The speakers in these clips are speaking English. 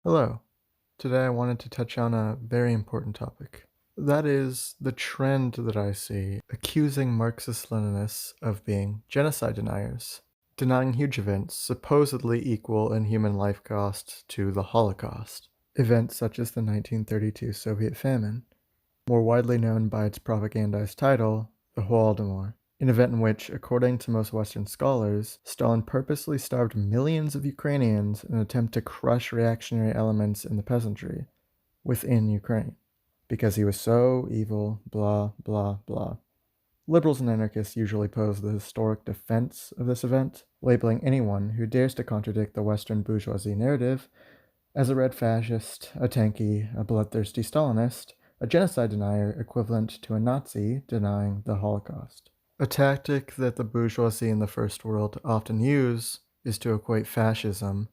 Hello. Today I wanted to touch on a very important topic. That is the trend that I see accusing Marxist-Leninists of being genocide deniers, denying huge events supposedly equal in human life cost to the Holocaust. Events such as the 1932 Soviet famine, more widely known by its propagandized title, the Holodomor, an event in which, according to most Western scholars, Stalin purposely starved millions of Ukrainians in an attempt to crush reactionary elements in the peasantry within Ukraine, because he was so evil, blah, blah, blah. Liberals and anarchists usually pose the historic defense of this event, labeling anyone who dares to contradict the Western bourgeoisie narrative as a red fascist, a tanky, a bloodthirsty Stalinist, a genocide denier equivalent to a Nazi denying the Holocaust. A tactic that the bourgeoisie in the First World often use is to equate fascism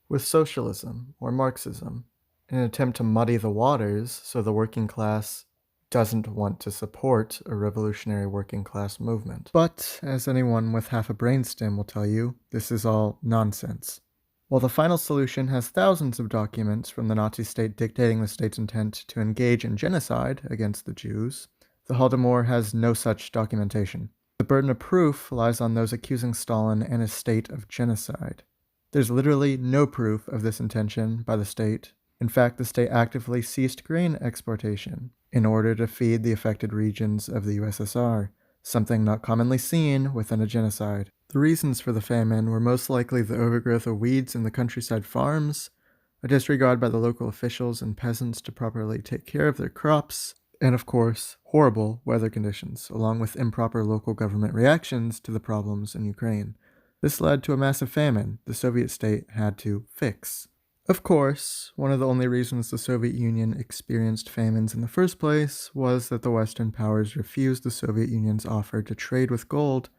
with socialism or Marxism, in an attempt to muddy the waters so the working class doesn't want to support a revolutionary working class movement. But, as anyone with half a brainstem will tell you, this is all nonsense. While the final solution has thousands of documents from the Nazi state dictating the state's intent to engage in genocide against the Jews, the Holodomor has no such documentation. The burden of proof lies on those accusing Stalin and his state of genocide. There's literally no proof of this intention by the state. In fact, the state actively ceased grain exportation in order to feed the affected regions of the USSR, something not commonly seen within a genocide. The reasons for the famine were most likely the overgrowth of weeds in the countryside farms, a disregard by the local officials and peasants to properly take care of their crops, and of course, horrible weather conditions, along with improper local government reactions to the problems in Ukraine. This led to a massive famine the Soviet state had to fix. Of course, one of the only reasons the Soviet Union experienced famines in the first place was that the Western powers refused the Soviet Union's offer to trade with gold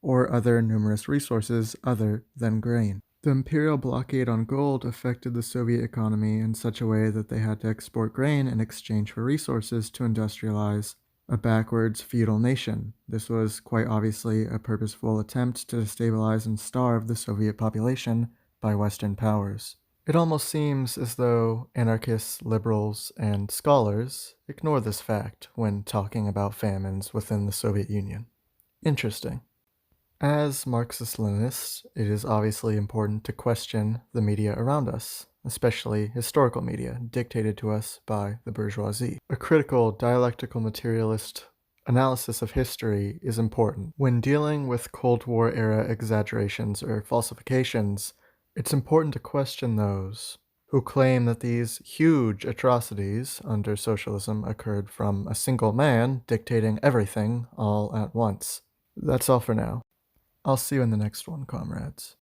or other numerous resources other than grain. The imperial blockade on gold affected the Soviet economy in such a way that they had to export grain in exchange for resources to industrialize a backwards feudal nation. This was quite obviously a purposeful attempt to destabilize and starve the Soviet population by Western powers. It almost seems as though anarchists, liberals, and scholars ignore this fact when talking about famines within the Soviet Union. Interesting. As Marxist-Leninists, it is obviously important to question the media around us, especially historical media dictated to us by the bourgeoisie. A critical, dialectical materialist analysis of history is important. When dealing with Cold War-era exaggerations or falsifications, it's important to question those who claim that these huge atrocities under socialism occurred from a single man dictating everything all at once. That's all for now. I'll see you in the next one, comrades.